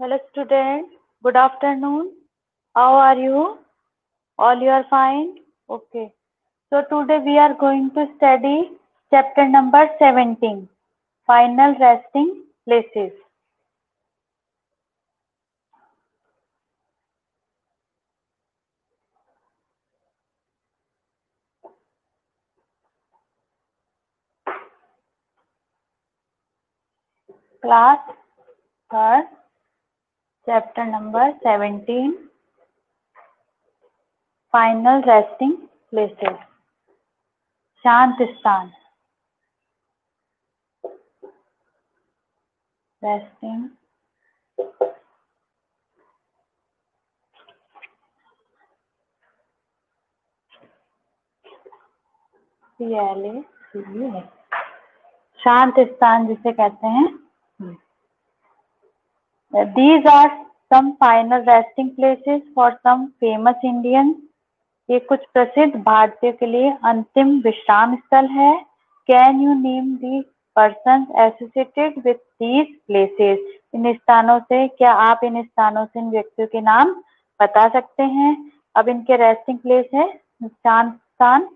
Hello students, good afternoon. How are you? All you are fine? Okay. So today we are going to study chapter number 17, Final Resting Places. Class 3rd, chapter number 17, Final Resting Places. शांत स्थान, resting CLACE, शांत स्थान जिसे कहते हैं. These are some final resting places for some famous Indians. ये कुछ प्रसिद्ध भारतीयों के लिए अंतिम विश्राम स्थल है. Can you name the persons associated with these places? इन स्थानों से, क्या आप इन स्थानों से इन व्यक्तियों के नाम बता सकते हैं? अब इनके रेस्टिंग प्लेस है शांत स्थान.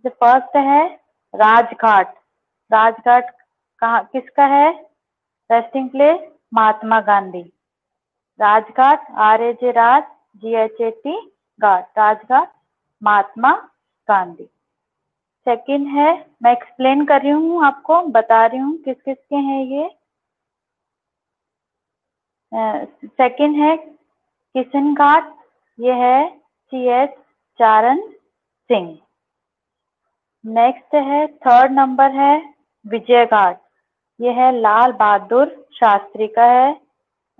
फर्स्ट है राजघाट. राजघाट कहाँ किसका है resting place? Mahatma Gandhi. Rajghat RAJ राज GHAT घाट, राजघाट महात्मा गांधी. सेकंड है, मैं एक्सप्लेन कर रही हूँ आपको, बता रही हूँ किस किस के हैं ये. सेकंड है किशन घाट, ये है CH चारण सिंह. नेक्स्ट है थर्ड नंबर है विजय घाट, ये है लाल बहादुर शास्त्री का है.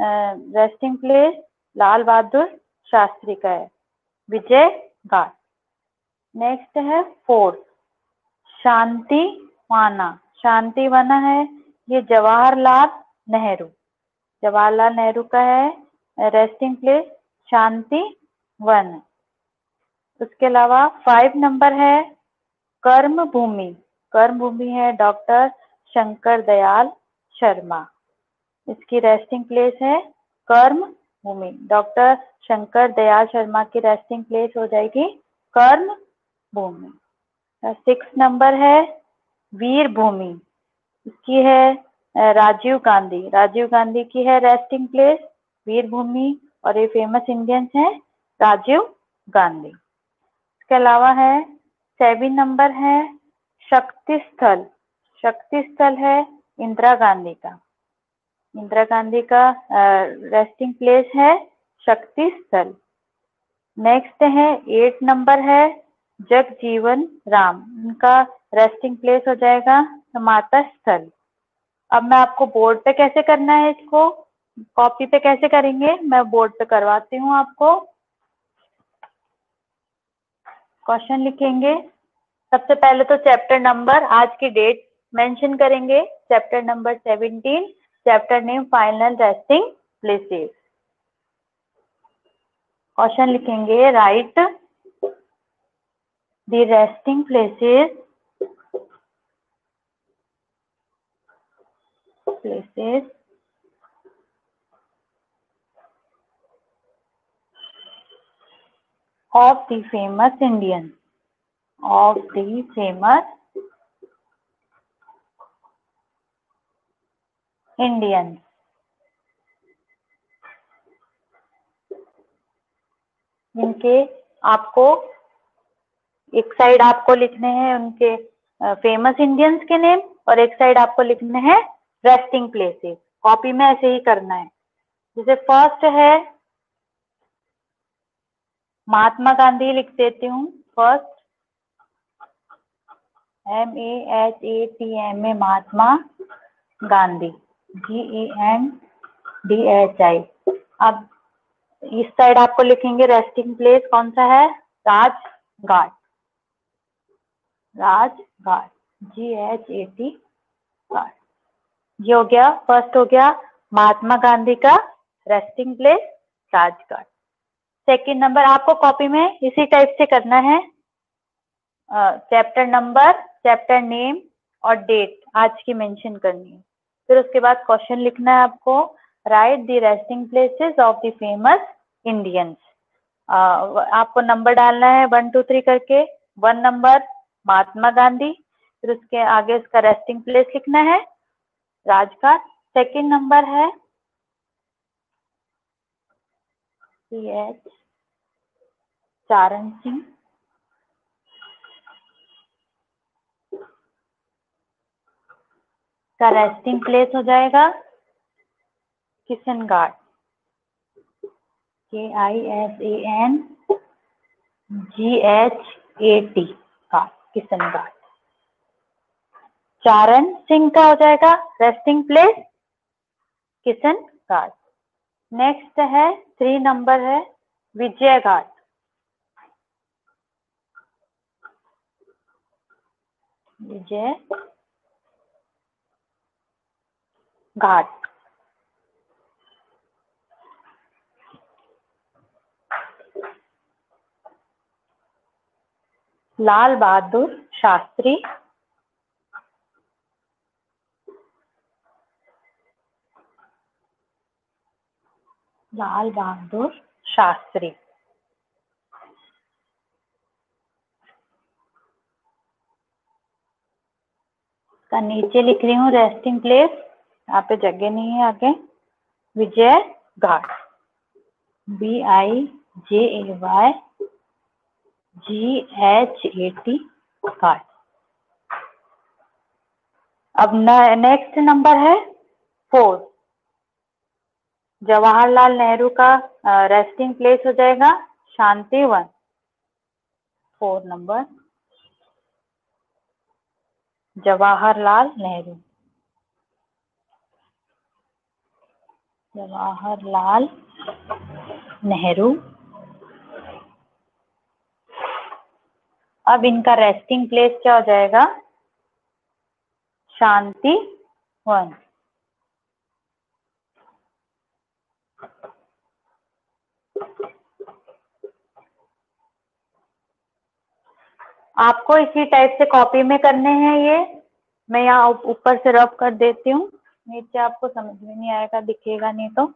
रेस्टिंग प्लेस लाल बहादुर शास्त्री का है, विजय घाट. नेक्स्ट है फोर्थ शांतिवाना. शांतिवाना है, ये जवाहरलाल नेहरू. जवाहरलाल नेहरू का है रेस्टिंग प्लेस शांतिवन. उसके अलावा 5 नंबर है कर्म भूमि. कर्म भूमि है डॉक्टर शंकर दयाल शर्मा, इसकी रेस्टिंग प्लेस है कर्म भूमि. डॉक्टर शंकर दयाल शर्मा की रेस्टिंग प्लेस हो जाएगी कर्म भूमि. 6 नंबर है वीर भूमि, इसकी है राजीव गांधी. राजीव गांधी की है रेस्टिंग प्लेस वीर भूमि, और ये फेमस इंडियंस हैं राजीव गांधी. इसके अलावा है 7 नंबर है शक्ति स्थल. शक्ति स्थल है इंदिरा गांधी का. इंदिरा गांधी का रेस्टिंग प्लेस है शक्ति स्थल. नेक्स्ट है 8 नंबर है जगजीवन राम, इनका रेस्टिंग प्लेस हो जाएगा समाता स्थल. अब मैं आपको बोर्ड पे कैसे करना है, इसको कॉपी पे कैसे करेंगे मैं बोर्ड पे करवाती हूँ आपको. क्वेश्चन लिखेंगे. सबसे पहले तो चैप्टर नंबर, आज की डेट मेंशन करेंगे. Chapter number 17, chapter name final resting places. Question लिखेंगे write the resting places of the famous Indians, of the famous Indians. इनके आपको एक साइड आपको लिखने हैं उनके फेमस इंडियंस के नेम, और एक साइड आपको लिखने हैं रेस्टिंग प्लेसेस. कॉपी में ऐसे ही करना है. जैसे फर्स्ट है महात्मा गांधी, लिख देती हूँ. First MAHATMA Mahatma Gandhi GANDHI. अब इस साइड आपको लिखेंगे रेस्टिंग प्लेस कौन सा है? राजघाट. राजघाट GHAT घाट. ये हो गया, फर्स्ट हो गया महात्मा गांधी का resting place Rajghat. Second number आपको कॉपी में इसी टाइप से करना है. चैप्टर नंबर, चैप्टर नेम और डेट आज की मेंशन करनी है. फिर उसके बाद क्वेश्चन लिखना है आपको. Right the resting places of the famous Indians. आपको नंबर डालना है 1 2 3 करके। 1 नंबर महात्मा गांधी, फिर उसके आगे इसका रेस्टिंग प्लेस लिखना है राजघाट। सेकंड नंबर है CH चारण सिंह, का रेस्टिंग प्लेस हो जाएगा किशन घाट, KISANGHAT घाट, किशन घाट। चारण सिंह का हो जाएगा रेस्टिंग प्लेस किशन घाट। नेक्स्ट है 3 नंबर है विजय घाट, विजय घाट। लाल बहादुर शास्त्री, लाल बहादुर शास्त्री। का नीचे लिख रही हूँ रेस्टिंग प्लेस, यहाँ पे जगह नहीं है आगे। विजय घाट, BIJAYGHAT घाट। अब नेक्स्ट नंबर है 4, जवाहरलाल नेहरू का रेस्टिंग प्लेस हो जाएगा शांति वन। 4 नंबर जवाहरलाल नेहरू, जवाहरलाल नेहरू। अब इनका रेस्टिंग प्लेस क्या हो जाएगा शांति वन। आपको इसी टाइप से कॉपी में करने हैं ये। मैं यहाँ ऊपर से रब कर देती हूँ, नीचे आपको समझ में नहीं आएगा, दिखेगा नहीं तो।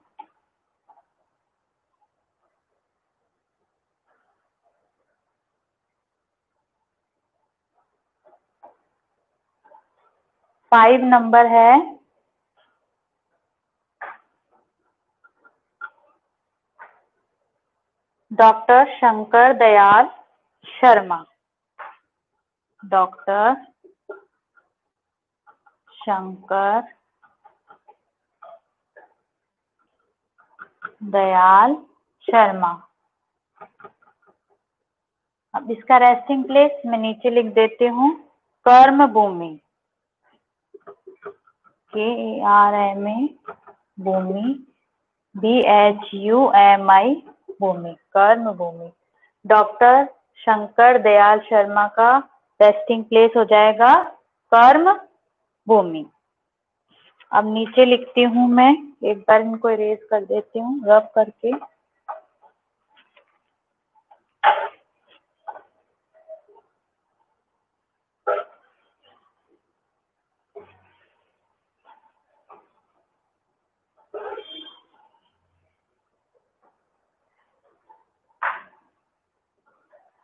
फाइव नंबर है डॉक्टर शंकर दयाल शर्मा, डॉक्टर शंकर दयाल शर्मा। अब इसका रेस्टिंग प्लेस मैं नीचे लिख देती हूँ कर्म भूमि, KARMA भूमि, BHUMI भूमि, कर्म भूमि। डॉक्टर शंकर दयाल शर्मा का रेस्टिंग प्लेस हो जाएगा कर्म भूमि। अब नीचे लिखती हूँ मैं, एक बार इनको इरेज कर देती हूँ रब करके।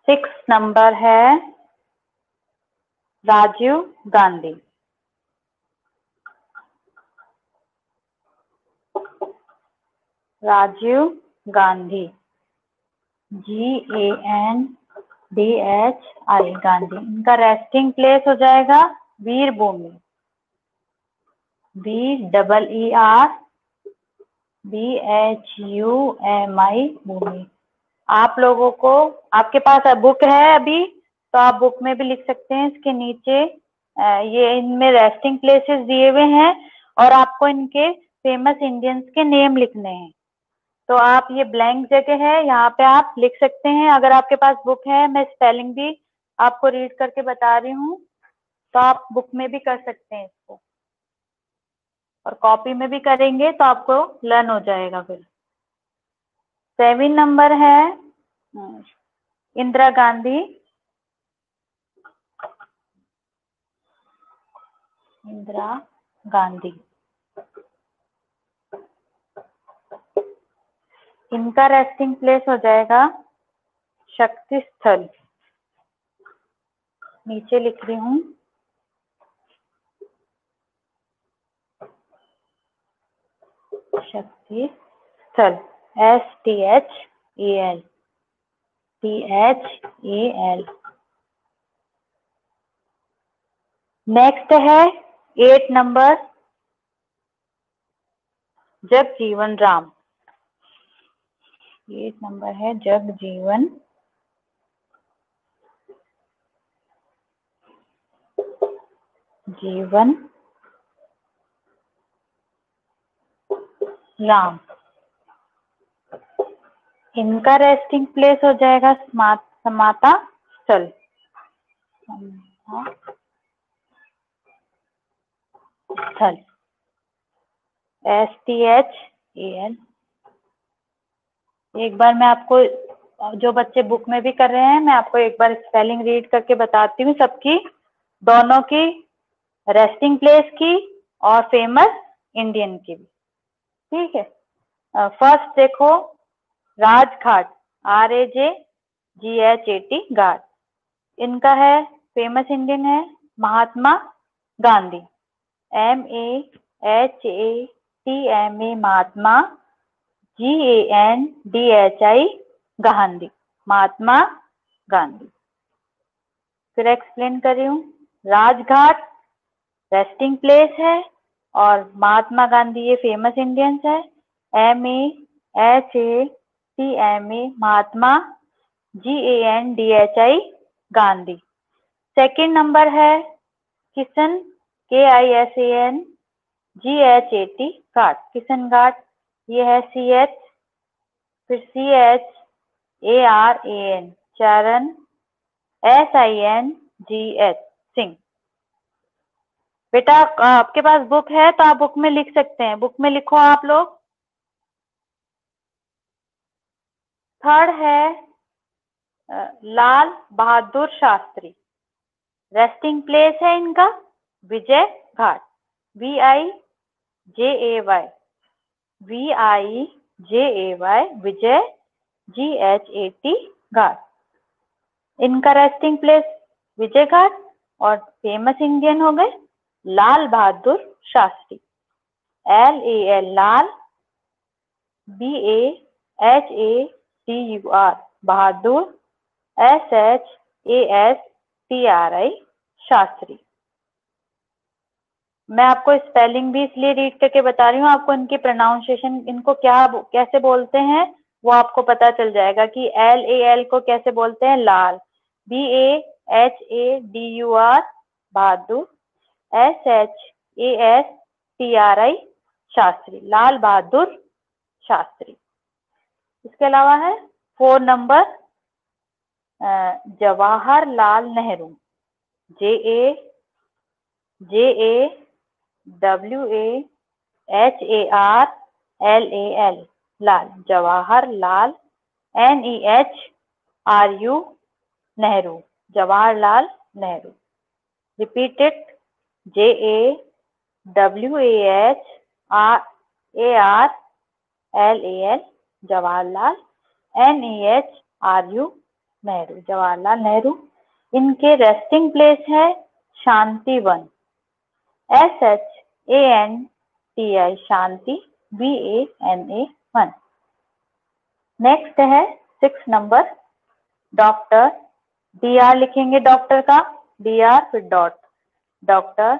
सिक्स नंबर है राजीव गांधी, राजीव गांधी, GANDHI गांधी। इनका रेस्टिंग प्लेस हो जाएगा वीर भूमि, VEERBHUMI भूमि। आप लोगों को, आपके पास बुक है अभी तो आप बुक में भी लिख सकते हैं। इसके नीचे ये इनमें रेस्टिंग प्लेसेस दिए हुए हैं और आपको इनके फेमस इंडियंस के नेम लिखने हैं। तो आप ये ब्लैंक जगह है, यहाँ पे आप लिख सकते हैं। अगर आपके पास बुक है, मैं स्पेलिंग भी आपको रीड करके बता रही हूँ, तो आप बुक में भी कर सकते हैं इसको, और कॉपी में भी करेंगे तो आपको लर्न हो जाएगा फिर। 7 नंबर है इंदिरा गांधी, इंदिरा गांधी। इनका रेस्टिंग प्लेस हो जाएगा शक्ति स्थल। नीचे लिख रही हूँ, शक्ति स्थल, STHEL, THEL। नेक्स्ट है 8 नंबर, जगजीवन राम। 8 नंबर है जगजीवन राम। इनका रेस्टिंग प्लेस हो जाएगा समाता स्थल, STHEL। एक बार मैं आपको, जो बच्चे बुक में भी कर रहे हैं, मैं आपको एक बार स्पेलिंग रीड करके बताती हूँ सबकी, दोनों की, रेस्टिंग प्लेस की और फेमस इंडियन की भी, ठीक है। फर्स्ट देखो, राजघाट, RAJGHAT, घाट। इनका है, फेमस इंडियन है महात्मा गांधी, MAHATMA, महात्मा, GANDHI, गांधी, महात्मा गांधी। फिर एक्सप्लेन कर रही हूँ, राजघाट रेस्टिंग प्लेस है और महात्मा गांधी ये फेमस इंडियंस है, MAHATMA, महात्मा, GANDHI, गांधी। सेकंड नंबर है किशन, KISAN GHAT, घाट, किशन घाट, ये है CH, फिर CHARAN, चरण, SINGH, सिंह। बेटा आपके पास बुक है तो आप बुक में लिख सकते हैं, बुक में लिखो आप लोग। थर्ड है लाल बहादुर शास्त्री, रेस्टिंग प्लेस है इनका विजय घाट, VIJAY, विजय, GHAT, घाट। इनका रेस्टिंग प्लेस विजय घाट और फेमस इंडियन हो गए लाल बहादुर शास्त्री, LAL, लाल, BAHADUR, बहादुर, SHASTRI, शास्त्री। मैं आपको स्पेलिंग भी इसलिए रीड करके बता रही हूँ, आपको इनकी प्रोनाउंसिएशन, इनको क्या कैसे बोलते हैं वो आपको पता चल जाएगा कि LAL को कैसे बोलते हैं, लाल, BAHADUR, बहादुर, SHASTRI, शास्त्री, लाल बहादुर शास्त्री। इसके अलावा है 4 number, Jawaharlal Nehru, JAWAHARLAL, Lal, Jawaharlal, NEHRU, Nehru, Jawaharlal Nehru. Repeated, JAWAHARLAL, Jawaharlal, NEHRU, Nehru, Jawaharlal Nehru. इनके रेस्टिंग प्लेस है शांतिवन, SHANTI, शांति, BANA1। नेक्स्ट है 6 नंबर, डॉक्टर, DR लिखेंगे डॉक्टर का, DR फिर dot, doctor,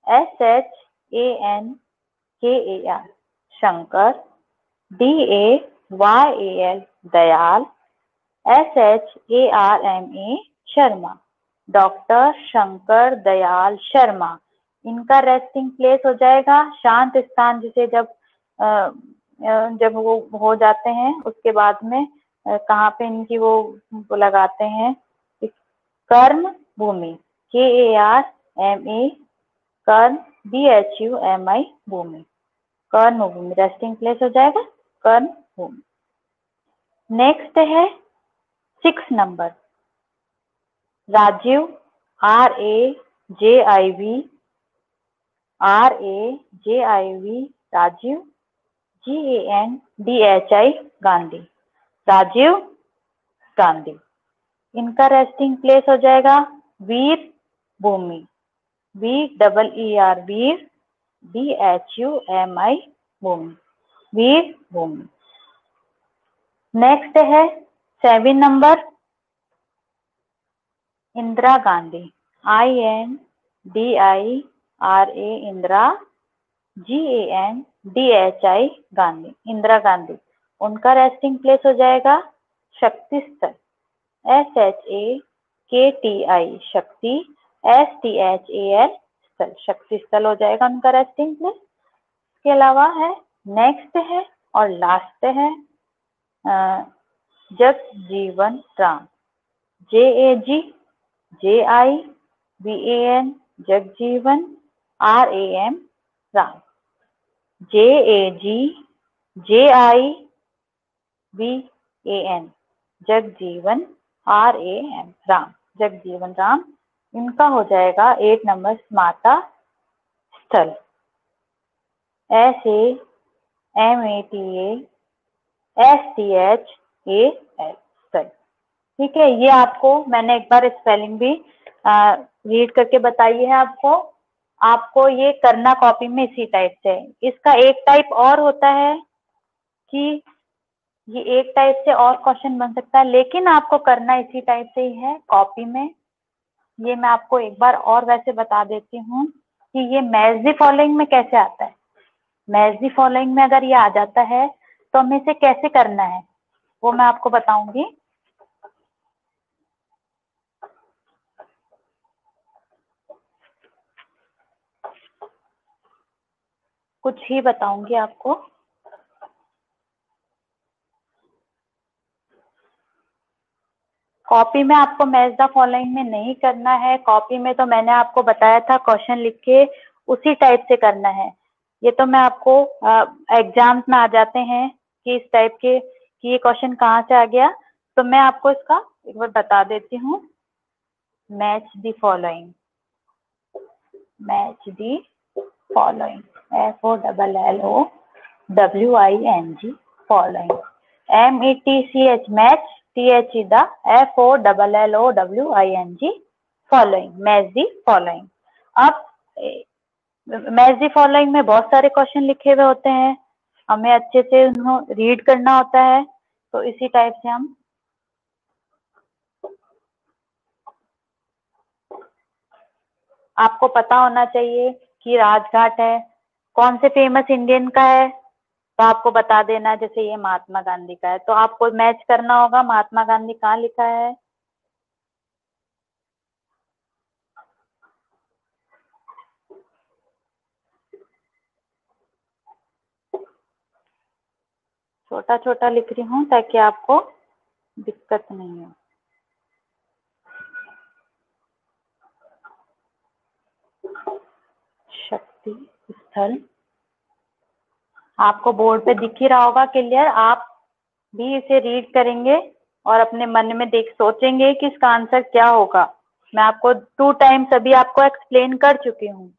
SHANKAR, Shankar, DAYAL, Dayal, SHARMA, Sharma, doctor Shankar Dayal Sharma. इनका रेस्टिंग प्लेस हो जाएगा शांत स्थान, जिसे जब वो हो जाते हैं उसके बाद में कहाँ पे इनकी वो लगाते हैं, कर्म भूमि, KARMA, कर्म, BHUMI, भूमि, कर्म भूमि, रेस्टिंग प्लेस हो जाएगा कर्म भूमि। नेक्स्ट है 6 नंबर, राजीव, RAJIV, राजीव, GANDHI गांधी, राजीव गांधी। इनका रेस्टिंग प्लेस हो जाएगा Veer Bhumi, VEER Veer, BHUMI Bhumi, Veer Bhumi. Next है 7 number Indira Gandhi, INDIRA Indira, GANDHI Gandhi, Indira Gandhi. उनका रेस्टिंग प्लेस हो जाएगा शक्ति स्थल, SHAKTI शक्ति, STHAL स्थल, शक्ति स्थल हो जाएगा उनका रेस्टिंग प्लेस। इसके अलावा है नेक्स्ट है और लास्ट है Jagjivan Ram, JAGJIVAN Jagjivan, RAM Ram, JAGJIVAN Jagjivan, RAM Ram, Jagjivan Ram. इनका हो जाएगा 8 नंबर स्मारता स्थल, SAMATA STHAL स्थल। ठीक है, ये आपको मैंने एक बार स्पेलिंग भी रीड करके बताई है आपको ये करना कॉपी में इसी टाइप से। इसका एक टाइप और होता है कि ये एक टाइप से और क्वेश्चन बन सकता है, लेकिन आपको करना इसी टाइप से ही है कॉपी में। ये मैं आपको एक बार और वैसे बता देती हूँ कि ये मैच द फॉलोइंग में कैसे आता है। मैच द फॉलोइंग में अगर ये आ जाता है तो हमें इसे कैसे करना है वो मैं आपको बताऊंगी। कुछ ही बताऊंगी आपको। कॉपी में आपको मैच द फॉलोइंग में नहीं करना है। कॉपी में तो मैंने आपको बताया था क्वेश्चन लिख के उसी टाइप से करना है। ये तो मैं आपको एग्जाम्स में आ जाते हैं कि इस टाइप के कि ये क्वेश्चन कहाँ से आ गया, तो मैं आपको इसका एक बार बता देती हूँ। Match the following, match the following, FOLLOWING following, METCH match, THE the, FOLLOWING following, match the following. अब मैच द फॉलोइंग में बहुत सारे क्वेश्चन लिखे हुए होते हैं, हमें अच्छे से उन्हें रीड करना होता है। तो इसी टाइप से हम आपको पता होना चाहिए कि राजघाट है कौन से फेमस इंडियन का है, तो आपको बता देना जैसे ये महात्मा गांधी का है, तो आपको मैच करना होगा महात्मा गांधी कहाँ लिखा है। छोटा छोटा लिख रही हूँ ताकि आपको दिक्कत नहीं हो। शक्ति स्थल आपको बोर्ड पे दिख ही रहा होगा क्लियर। आप भी इसे रीड करेंगे और अपने मन में देख सोचेंगे कि इसका आंसर क्या होगा। मैं आपको 2 टाइम्स अभी आपको एक्सप्लेन कर चुकी हूँ।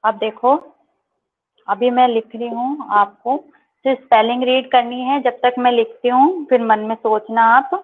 अब देखो, अभी मैं लिख रही हूँ, आपको सिर्फ स्पेलिंग रीड करनी है जब तक मैं लिखती हूँ, फिर मन में सोचना आप।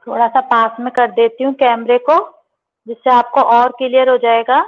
थोड़ा सा पास में कर देती हूँ कैमरे को, जिससे आपको और क्लियर हो जाएगा।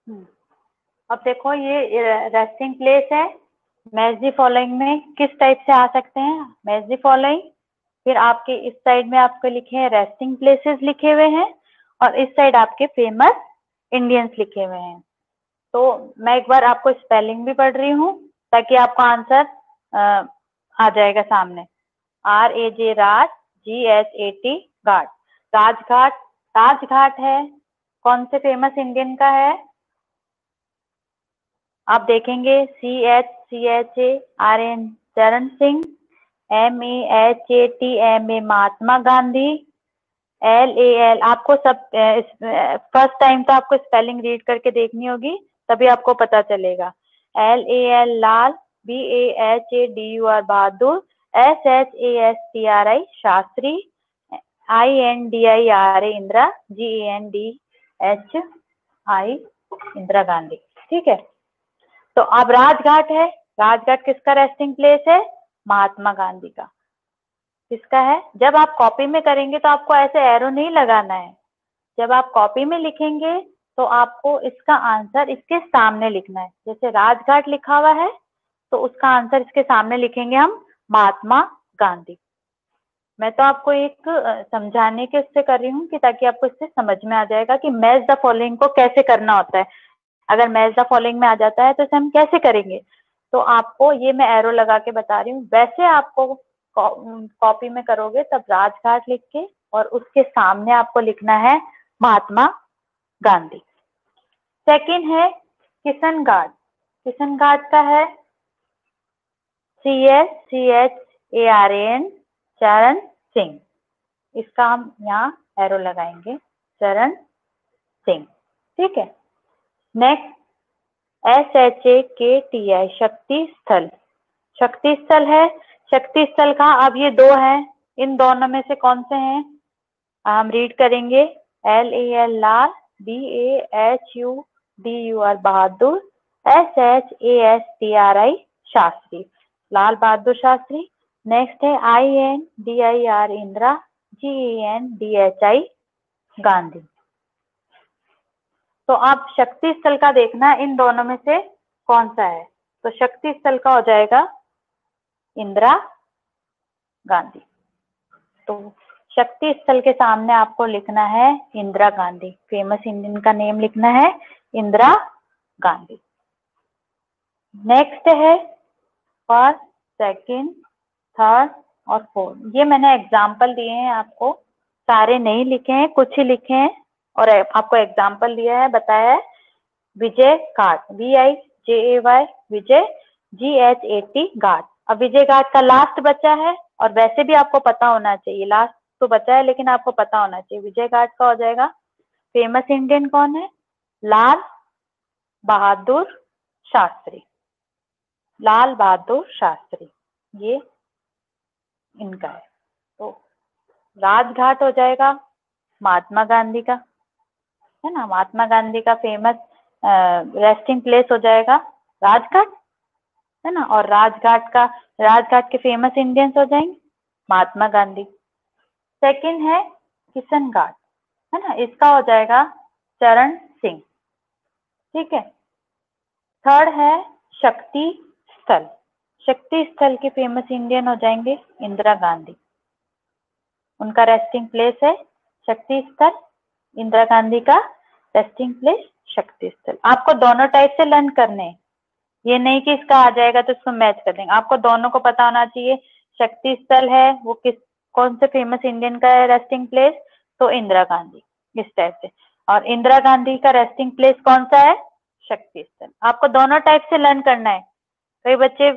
अब देखो ये रेस्टिंग प्लेस है, मैच द फॉलोइंग में किस टाइप से आ सकते हैं, मैच द फॉलोइंग, फिर आपके इस साइड में आपको लिखे हैं रेस्टिंग प्लेसेस लिखे हुए हैं, और इस साइड आपके फेमस इंडियंस लिखे हुए हैं। तो मैं एक बार आपको स्पेलिंग भी पढ़ रही हूँ ताकि आपको आंसर आ जाएगा सामने। RAJ राज, GHAT घाट, राजघाट, राजघाट है, कौन से फेमस इंडियन का है, आप देखेंगे CHARN चरण सिंह, MAHATMA महात्मा गांधी, LAL आपको सब फर्स्ट टाइम तो आपको स्पेलिंग रीड करके देखनी होगी तभी आपको पता चलेगा। LAL लाल, BAHADUR बहादुर, SHASTRI Shastri, INDIRA Indira, GANDHI Indira Gandhi. ठीक है, तो अब राजघाट है, राजघाट किसका रेस्टिंग प्लेस है, महात्मा गांधी का। किसका है, जब आप कॉपी में करेंगे तो आपको ऐसे एरो नहीं लगाना है, जब आप कॉपी में लिखेंगे तो आपको इसका आंसर इसके सामने लिखना है। जैसे राजघाट लिखा हुआ है तो उसका आंसर इसके सामने लिखेंगे हम महात्मा गांधी। मैं तो आपको एक समझाने के उससे कर रही हूँ कि ताकि आपको इससे समझ में आ जाएगा कि मैच द फॉलोइंग को कैसे करना होता है। अगर मैच द फॉलोइंग में आ जाता है तो इसे हम कैसे करेंगे, तो आपको ये मैं एरो लगा के बता रही हूँ। वैसे आपको कॉपी में करोगे तब राजघाट लिख के और उसके सामने आपको लिखना है महात्मा गांधी। सेकंड है किशन घाट, किशन घाट का है CHCHARAN चरण सिंह, इसका हम यहाँ एरो लगाएंगे, चरण सिंह। ठीक है, नेक्स्ट SHAKTI शक्ति स्थल, शक्ति स्थल है, शक्ति स्थल का अब ये दो है, इन दोनों में से कौन से हैं हम रीड करेंगे। LAL लाल, BAHUDUR बहादुर, SHASTRI शास्त्री लाल बहादुर शास्त्री। नेक्स्ट है INDIR इंदिरा, GANDHI गांधी। तो आप शक्ति स्थल का देखना इन दोनों में से कौन सा है, तो शक्ति स्थल का हो जाएगा इंदिरा गांधी। तो शक्ति स्थल के सामने आपको लिखना है इंदिरा गांधी, फेमस इंडियन का नेम लिखना है इंदिरा गांधी। नेक्स्ट है फर्स्ट, सेकंड, थर्ड और फोर्थ, ये मैंने एग्जाम्पल दिए हैं आपको, सारे नहीं लिखे हैं, कुछ ही लिखे हैं और आपको एग्जाम्पल दिया है, बताया है। विजय घाट, VIJAY विजय, GHAT घाट। अब विजय घाट का लास्ट बचा है और वैसे भी आपको पता होना चाहिए, लास्ट तो बचा है लेकिन आपको पता होना चाहिए। विजय घाट का हो जाएगा फेमस इंडियन कौन है, लाल बहादुर शास्त्री, लाल बहादुर शास्त्री, ये इनका है। तो राजघाट हो जाएगा महात्मा गांधी का, है ना, महात्मा गांधी का फेमस रेस्टिंग प्लेस हो जाएगा राजघाट, है ना, और राजघाट के फेमस इंडियंस हो जाएंगे महात्मा गांधी। सेकंड है किशन घाट, है ना, इसका हो जाएगा चरण सिंह। ठीक है, थर्ड है शक्ति स्थल, शक्ति स्थल के फेमस इंडियन हो जाएंगे इंदिरा गांधी, उनका रेस्टिंग प्लेस है शक्ति स्थल, इंदिरा गांधी का रेस्टिंग प्लेस शक्ति स्थल। आपको दोनों टाइप से लर्न करने हैं, ये नहीं कि इसका आ जाएगा तो इसको मैच कर देंगे, आपको दोनों को पता होना चाहिए। शक्ति स्थल है वो कौन से फेमस इंडियन का है रेस्टिंग प्लेस, तो इंदिरा गांधी, इस टाइप से। और इंदिरा गांधी का रेस्टिंग प्लेस कौन सा है, शक्ति स्थल। आपको दोनों टाइप से लर्न करना है। कई बच्चे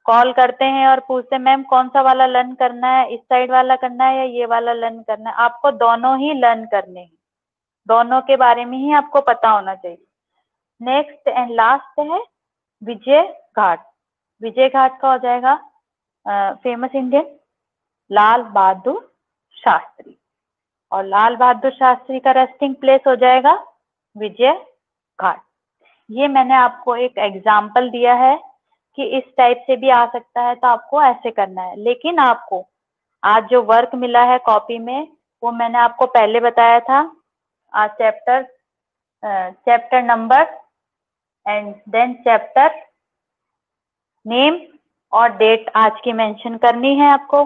कॉल करते हैं और पूछते हैं मैम कौन सा वाला लर्न करना है, इस साइड वाला करना है या ये वाला लर्न करना है। आपको दोनों ही लर्न करने हैं, दोनों के बारे में ही आपको पता होना चाहिए। नेक्स्ट एंड लास्ट है विजय घाट, विजय घाट का हो जाएगा फेमस इंडियन लाल बहादुर शास्त्री, और लाल बहादुर शास्त्री का रेस्टिंग प्लेस हो जाएगा विजय घाट। ये मैंने आपको एक एग्जाम्पल दिया है कि इस टाइप से भी आ सकता है, तो आपको ऐसे करना है। लेकिन आपको आज जो वर्क मिला है कॉपी में वो मैंने आपको पहले बताया था, आज chapter chapter number and then chapter name और डेट आज की मेंशन करनी है आपको।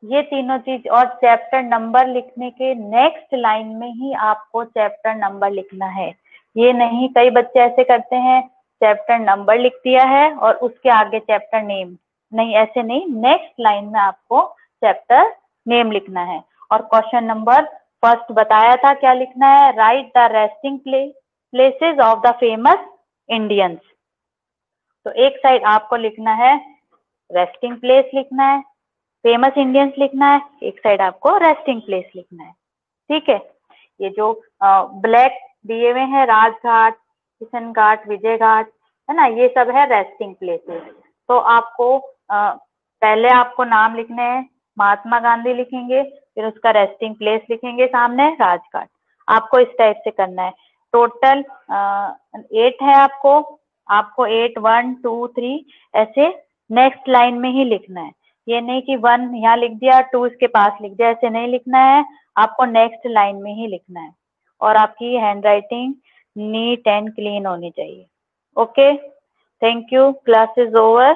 ये तीनों चीज, और चैप्टर नंबर लिखने के नेक्स्ट लाइन में ही आपको चैप्टर नंबर लिखना है। ये नहीं, कई बच्चे ऐसे करते हैं चैप्टर नंबर लिख दिया है और उसके आगे चैप्टर नेम, नहीं ऐसे नहीं, नेक्स्ट लाइन में आपको चैप्टर नेम लिखना है। और क्वेश्चन नंबर फर्स्ट बताया था क्या लिखना है, right the resting places of the famous Indians. तो एक साइड आपको लिखना है रेस्टिंग प्लेस लिखना है, फेमस इंडियंस लिखना है, एक साइड आपको रेस्टिंग प्लेस लिखना है। ठीक है, ये जो ब्लैक दिए हुए हैं राजघाट, किशन घाट, विजय घाट, है ना, ये सब है रेस्टिंग प्लेसेस। तो आपको पहले आपको नाम लिखने हैं, महात्मा गांधी लिखेंगे, फिर उसका रेस्टिंग प्लेस लिखेंगे सामने राजघाट। आपको इस टाइप से करना है। टोटल 8 है आपको 8 1 2 3 ऐसे नेक्स्ट लाइन में ही लिखना है। ये नहीं कि 1 यहाँ लिख दिया 2 इसके पास लिख दिया, ऐसे नहीं लिखना है, आपको नेक्स्ट लाइन में ही लिखना है। और आपकी hand writing neat and clean होनी चाहिए। Okay, thank you, class is over.